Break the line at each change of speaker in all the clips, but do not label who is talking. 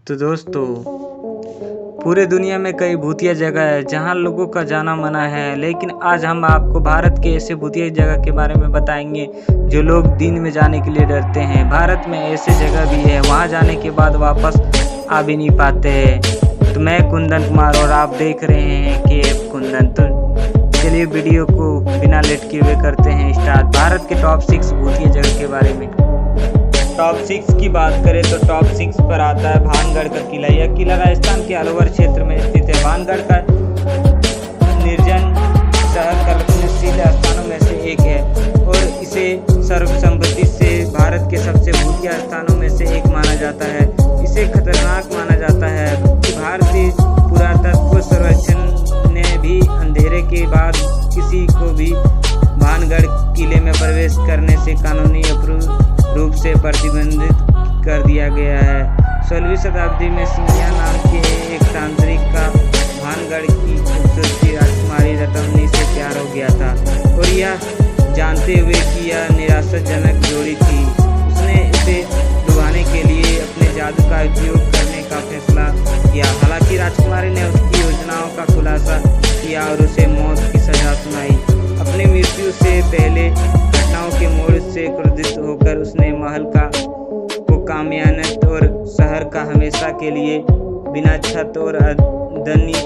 तो दोस्तों, पूरे दुनिया में कई भूतिया जगह है जहां लोगों का जाना मना है, लेकिन आज हम आपको भारत के ऐसे भूतिया जगह के बारे में बताएंगे जो लोग दिन में जाने के लिए डरते हैं। भारत में ऐसे जगह भी है वहां जाने के बाद वापस आ भी नहीं पाते हैं। तो मैं कुंदन कुमार और आप देख रहे हैं KF कुंदन। तो चलिए वीडियो को बिना लेट किए हुए करते हैं स्टार्ट। भारत के टॉप 6 भूतिया जगह के बारे में। टॉप 6 की बात करें तो टॉप 6 पर आता है भानगढ़ का किला। यह किला राजस्थान के अलवर क्षेत्र में स्थित है। भानगढ़ का निर्जन शहर कल्पनाशील स्थानों में से एक है और इसे सर्वसम्मति से भारत के सबसे भूतिया स्थानों में से एक माना जाता है। इसे खतरनाक माना जाता है कि भारतीय पुरातत्व सर्वेक्षण ने भी अंधेरे के बाद किसी को भी भानगढ़ किले में प्रवेश करने से कानूनी रूप से प्रतिबंधित कर दिया गया है। 16वीं शताब्दी में सिंधिया नाम के एक तांत्रिक का भानगढ़ की खूबसूरती राजकुमारी रतमनी से प्यार हो गया था और यह जानते हुए कि यह निराशाजनक जोड़ी थी, उसने इसे डुबाने के लिए अपने जादू का उपयोग करने का फैसला किया। हालांकि राजकुमारी ने उसकी योजनाओं का खुलासा किया और उसे मौत की सजा सुनाई। अपनी मृत्यु से पहले घटनाओं के मोड़ से क्रोधित होकर उसने महल को कामयानत और शहर का हमेशा के लिए बिना छत और अदनी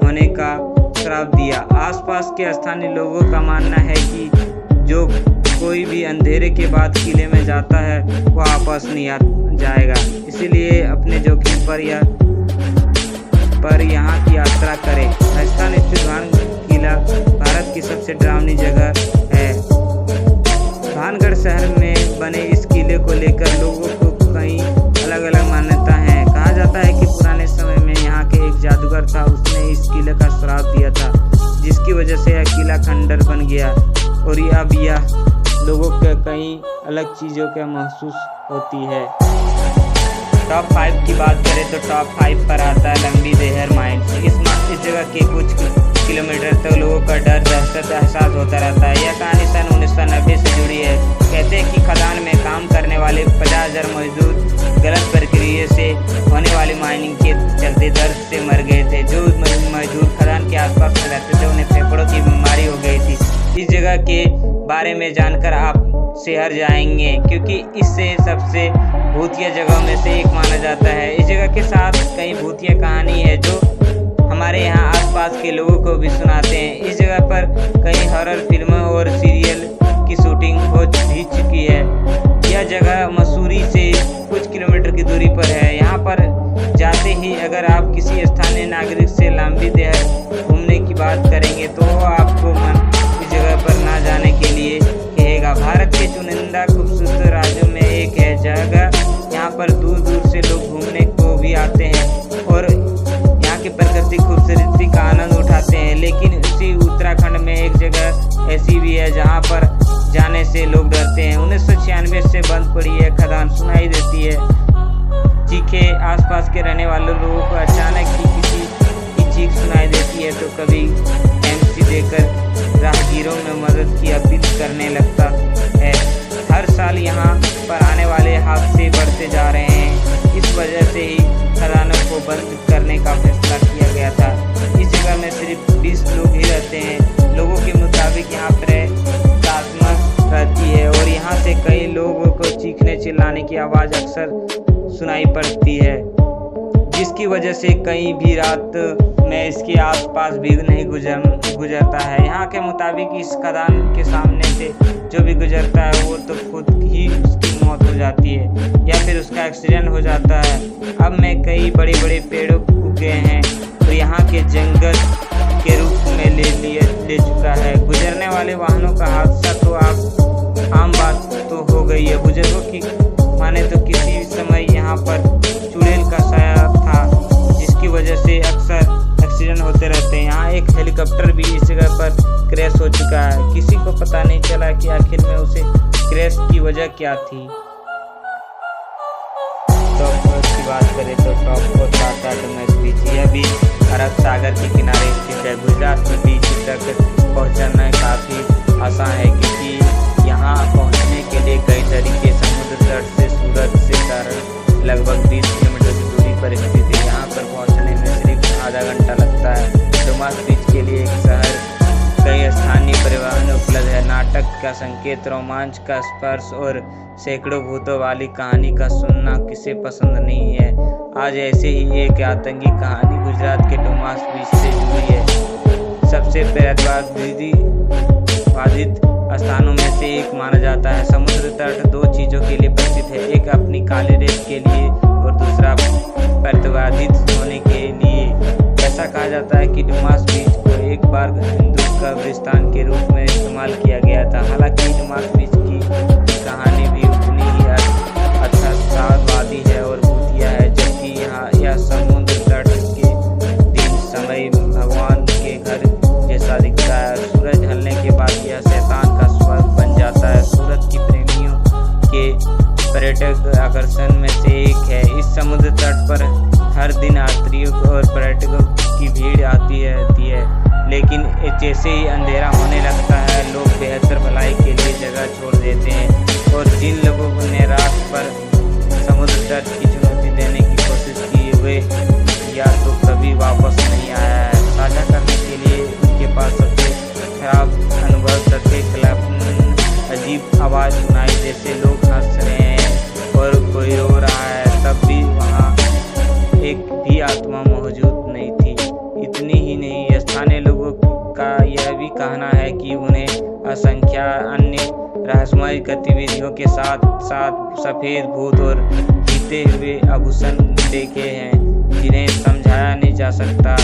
होने का श्राप दिया। आसपास के स्थानीय लोगों का मानना है कि जो कोई भी अंधेरे के बाद किले में जाता है वह वापस नहीं जाएगा, इसलिए अपने जोखिम पर यहाँ की यात्रा करें। राजस्थान स्थित भानगढ़ किला भारत की सबसे डरावनी जगह है। भानगढ़ शहर में बने इस किले को लेकर लोगों को कई अलग अलग मान्यता हैं। कहा जाता है कि पुराने समय में यहाँ के एक जादूगर था, उसने इस किले का श्राप दिया था जिसकी वजह से यह किला खंडर बन गया और अब यह लोगों के कई अलग चीज़ों के महसूस होती है। टॉप 5 की बात करें तो टॉप 5 पर आता है लंबी देहर माइंस। इस जगह के कुछ किलोमीटर तक लोगों का डर दहशत एहसास होता रहता है। यह कहानी सन 1990 से जुड़ी है। कहते हैं कि खदान में काम करने वाले 50,000 मजदूर गलत प्रक्रिया से होने वाली माइनिंग के चलते दर्द से मर गए थे। जो मजदूर खदान के आसपास रहते थे उन्हें फेफड़ों की बीमारी हो गई थी। इस जगह के बारे में जानकर आप शहर जाएंगे क्योंकि इससे सबसे भूतिया जगह में से एक माना जाता है। इस जगह के साथ कई भूतिया कहानी है जो हमारे यहाँ आसपास के लोगों को भी सुनाते हैं। इस जगह पर कई हॉरर फिल्मों और सीरियल की शूटिंग हो भी चुकी है। यह जगह मसूरी से कुछ किलोमीटर की दूरी पर है। यहाँ पर जाते ही अगर आप किसी स्थानीय नागरिक से लंबी देहर घूमने की बात करेंगे तो वो आपको इस जगह पर ना जाने के लिए कहेगा। भारत के चुनिंदा खूबसूरत राज्यों में एक है जगह। यहाँ पर दूर दूर से लोग घूमने को भी आते हैं और यहाँ की प्राकृतिक खूबसूरती का आनंद उठाते हैं। लेकिन उसी उत्तराखंड में एक जगह ऐसी भी है जहाँ पर जाने से लोग डरते हैं। 1996 से बंद पड़ी है खदान सुनाई देती है चीखें। आसपास के रहने वाले लोगों को अचानक ही किसी की चीख सुनाई देती है तो कभी MC देकर राहगीरों में मदद की अपील करने लगता है। हर साल यहाँ पर आने वाले हादसे बढ़ते जा रहे हैं। इस वजह से ही खदानों को बंद करने का फैसला किया गया था। इस जगह में सिर्फ 20 लोग ही रहते हैं। लोगों के मुताबिक यहाँ पर आत्मा रहती है और यहाँ से कई लोगों को चीखने चिल्लाने की आवाज़ अक्सर सुनाई पड़ती है, जिसकी वजह से कहीं भी रात में इसके आसपास भी नहीं गुजरता है। यहाँ के मुताबिक इस खदान के सामने से जो भी गुजरता है वो तो खुद ही उसकी मौत हो जाती है या फिर उसका एक्सीडेंट हो जाता है। अब में कई बड़े बड़े पेड़ उग गए हैं और यहाँ के जंगल के रूप में ले चुका है। गुजरने वाले वाहनों का हादसा तो आम बात तो हो गई है। बुजुर्गों की माने तो किसी समय यहाँ पर चुड़ैल का साया था जिसकी वजह से अक्सर एक्सीडेंट होते रहते हैं। यहाँ एक हेलीकॉप्टर भी इस जगह पर क्रैश हो चुका है। किसी को पता नहीं चला कि आखिर में उसे क्रैश की वजह क्या थी। टॉप 4 की बात करें तो टॉप 4 का आता है डुमस बीच। यह बीच अरब सागर के किनारे स्थित है। गुजरात में बीच तक पहुँचना काफ़ी आसान है क्योंकि यहाँ पहुँचने के लिए कई तरीके समुद्र तट से सूरत से लगभग 20 किलोमीटर की दूरी पर संकेत, रोमांच का स्पर्श और सैकड़ों भूतों वाली कहानी का सुनना किसे पसंद नहीं है। आज ऐसे ही एक आतंकी कहानी गुजरात के डुमास बीच से जुड़ी है। सबसे बाधित स्थानों में से एक माना जाता है। समुद्र तट दो चीजों के लिए प्रसिद्ध है, एक अपनी काली रेत के लिए और दूसरा प्रतिबाधित होने के लिए। ऐसा कहा जाता है कि डुमास बीच को एक बार हिंदू कब्रिस्तान के रूप में इस्तेमाल किया गया था। हालांकि डुमास बीच की कहानी भी उतनी ही अर्थशास्त्रवादी है और भूतिया है। जबकि यहाँ यह समुद्र तट के दिन समय भगवान के घर जैसा दिखता है। सूरज ढलने के बाद यह शैतान का स्वर्ग बन जाता है। सूरत की प्रेमियों के पर्यटक आकर्षण में से एक है। इस समुद्र तट पर हर दिन यात्रियों और पर्यटकों की भीड़ आती रहती है, लेकिन जैसे ही अंधेरा होने लगता है लोग बेहतर भलाई के लिए जगह छोड़ देते हैं। और जिन लोगों ने रात पर समुद्र तट की चुनौती देने की कोशिश की वे या तो कभी वापस नहीं आया है। साझा करने के लिए उनके पास सबसे खराब अनुभव तथ्य अजीब आवाज़ सुनाई, जैसे लोग हंस रहे हैं और कोई रो रहा है, तब भी वहाँ एक भी आत्मा मौजूद नहीं थी। इतनी ही नहीं, स्थानीय लोगों का यह भी कहना है कि उन्हें असंख्य अन्य रहस्यमय गतिविधियों के साथ साथ सफ़ेद भूत और जीते हुए आभूषण देखे हैं जिन्हें समझाया नहीं जा सकता,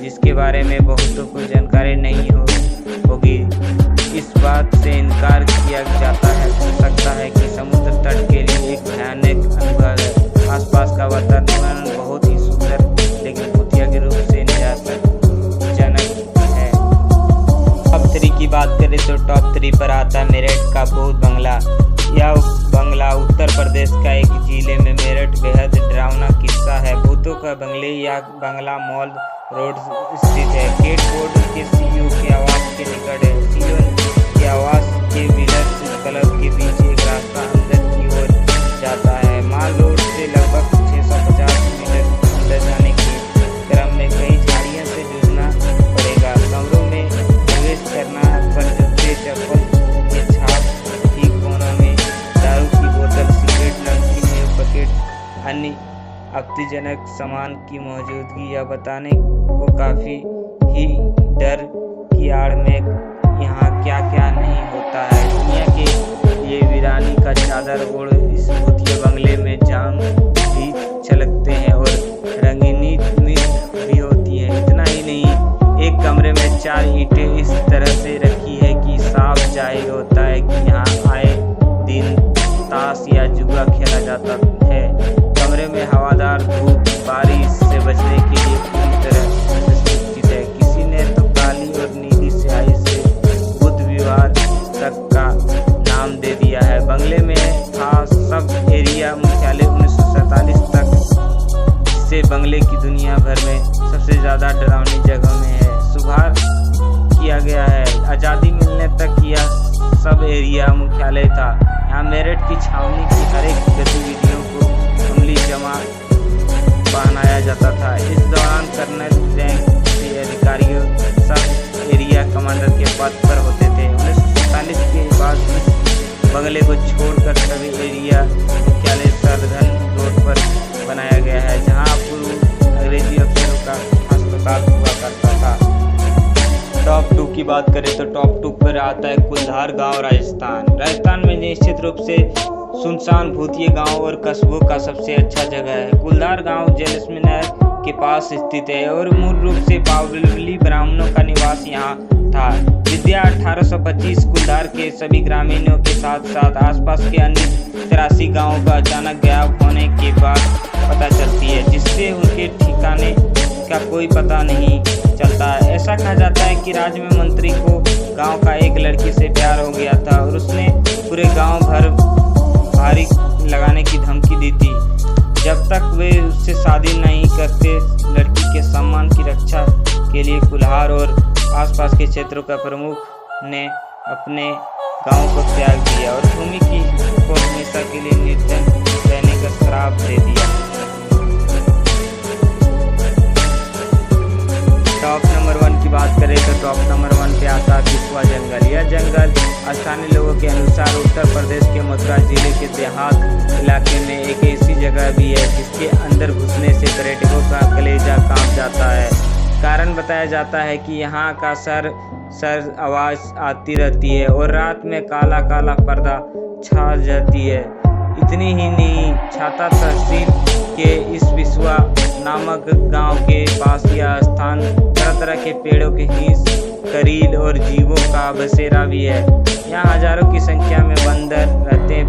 जिसके बारे में बहुतों को जानकारी नहीं होगी। इस बात से इनकार किया जाता है सकता है कि समुद्र तट के लिए एक भयानक अनुभव है। आसपास का वातावरण बहुत ही सुंदर लेकिन भूतिया के रूप से निराशाजनक है। टॉप 3 की बात करें तो टॉप 3 पर आता है मेरठ का भूत बंगला। यह बंगला उत्तर प्रदेश का एक जिले में मेरठ बेहद डरावना किस्सा है। भूतों का बंगले या बंगला मॉल रोड स्थित है। गेट बोर्ड के सीईओ के आवास के निकट है। सीईओ के आवास के विलर्स क्लब के बीच एक रास्ता अंदर की ओर जाता है। माल रोड से लगभग 650 मीटर अंदर जाने के क्रम में कई झाड़ियों से जूझना पड़ेगा। कमरों में प्रवेश करना पर जूते चप्पल के छाप, ठीक कोनों में दारू की बोतल, सिगरेट, नमकीन पैकेट, अन्य आपत्तिजनक सामान की मौजूदगी या बताने को काफ़ी ही डर की आड़ में यहाँ क्या क्या नहीं होता है। दुनिया के लिए वीरानी का चादर ओढ़ इस भूतिया बंगले में जाम भी छलकते हैं और रंगीनी भी होती है। इतना ही नहीं, एक कमरे में 4 ईंटें इस तरह से रखी है कि साफ जाहिर होता है कि यहाँ आए दिन ताश या जुआ खेला जाता है। कमरे में हवादार धूप बारिश से बचने के लिए पूरी तरह सुरक्षित है। किसी ने तो काली और नीली स्याही से बुध विवाह तक का नाम दे दिया है। बंगले में था सब एरिया मुख्यालय 1947 तक, जिससे बंगले की दुनिया भर में सबसे ज़्यादा डरावनी जगह में है। सुधार किया गया है। आज़ादी मिलने तक यह सब एरिया मुख्यालय था। यहाँ मेरठ की छावनी की हर एक गतिविधियों को अमली जमा पहनाया जाता था। इस दौरान कर्नल रैंक के अधिकारियों सब एरिया कमांडर के पद पर होते थे। 1947 के बाद इस बंगले को छोड़कर सभी एरिया मुख्यालय सरधन रोड पर बनाया गया है, जहाँ पूर्व अंग्रेजी अफसरों का अस्पताल हुआ करता था। टॉप 2 की बात करें तो टॉप 2 पर आता है कुल्हार गांव, राजस्थान में निश्चित रूप से सुनसान भूतिया गांव और कस्बों का सबसे अच्छा जगह है। कुल्हार गांव जैसलमेर नहर के पास स्थित है और मूल रूप से बावली ब्राह्मणों का निवास यहाँ था। विद्या 1825 कुल्हार के सभी ग्रामीणों के साथ साथ आसपास के अन्य 83 गाँवों का अचानक गायब होने के बाद पता चलती है, जिससे उनके ठिकाने का कोई पता नहीं चलता है। ऐसा कहा जाता है कि राज्य में मंत्री को गांव का एक लड़की से प्यार हो गया था और उसने पूरे गांव भर भारी लगाने की धमकी दी थी। जब तक वे उससे शादी नहीं करते, लड़की के सम्मान की रक्षा के लिए कुल्हार और आसपास के क्षेत्रों का प्रमुख ने अपने गांव को त्याग दिया और भूमि को हमेशा के लिए निर्जन रहने का श्राप दे दिया। टॉप नंबर 1 की बात करें तो टॉप नंबर 1 पे आता है बिस्वा जंगल। यह जंगल स्थानीय लोगों के अनुसार उत्तर प्रदेश के मथुरा जिले के देहात इलाके में एक ऐसी जगह भी है जिसके अंदर घुसने से पर्यटकों का कलेजा कांप जाता है। कारण बताया जाता है कि यहाँ का सर आवाज़ आती रहती है और रात में काला काला पर्दा छा जाती है। इतनी ही नहीं, छाता तहसील के इस विश्वा नामक गांव के पास यह स्थान तरह तरह के पेड़ों के हिस्स, करील और जीवों का बसेरा भी है। यहाँ हजारों की संख्या में बंदर रहते हैं।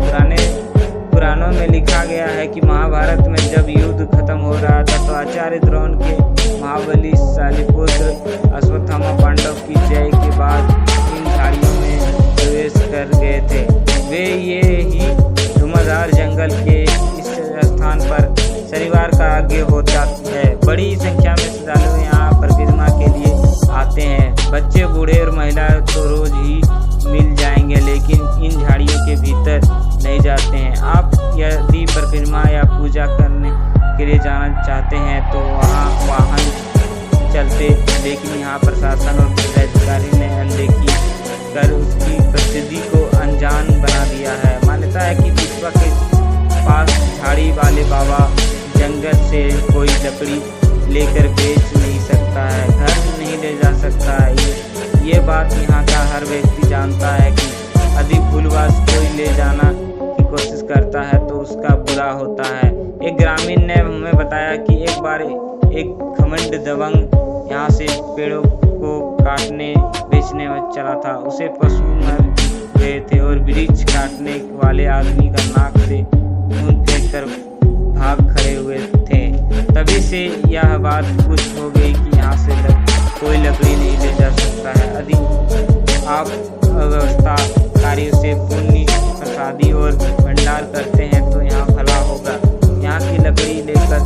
पुराणों में लिखा गया है कि महाभारत में जब युद्ध खत्म हो रहा था तो आचार्य द्रोण के महाबली शालिपुत्र अश्वत्थामा पांडव की जय के बाद इन झाड़ियों में प्रवेश कर गए थे। वे ये ही धुआंधार जंगल के इस स्थान पर शनिवार का आगे होता है। बड़ी संख्या में श्रद्धालु यहाँ परिक्रमा के लिए आते हैं। बच्चे, बूढ़े और महिला तो रोज ही मिल जाएंगे, लेकिन इन झाड़ियों के भीतर नहीं जाते हैं। आप यदि परिक्रमा या पूजा करने के लिए जाना चाहते हैं तो वहाँ वाहन चलते, लेकिन यहाँ प्रशासन और जिलाधिकारी ने अनदेखी कर उसकी प्रसिद्धि को अनजान बना दिया है। मान्यता है कि विश्वा के पास झाड़ी वाले बाबा जंगल से कोई लकड़ी लेकर बेच नहीं सकता है, घर नहीं ले जा सकता है। ये बात यहाँ का हर व्यक्ति जानता है कि अधिक भूलवास कोई ले जाना की कोशिश करता है तो उसका बुरा होता है। एक ग्रामीण ने हमें बताया कि एक बार एक घमंड दबंग यहाँ से पेड़ों को काटने बेचने में चला था। उसे पशु मर गए थे और वृक्ष काटने वाले आदमी का नाक से खून फेंक कर भाग खड़े हुए थे। तभी से यह बात कुछ हो गई कि यहाँ से कोई लकड़ी नहीं ले जा सकता है। यदि आप व्यवस्था कार्यों से पुण्य प्रसादी और भंडार करते हैं तो यहाँ भला होगा। यहाँ की लकड़ी लेकर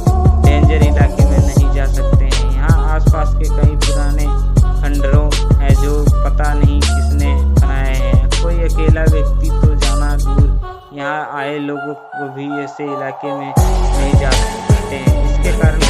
डेंजर इलाके में नहीं जा सकते हैं। यहाँ आसपास के कई पुराने खंडरों हैं जो पता नहीं किसने बनाए हैं। कोई अकेला व्यक्ति तो जाना दूर, यहाँ आए लोगों को भी ऐसे इलाके में नहीं जा सकते हैं। इसके कारण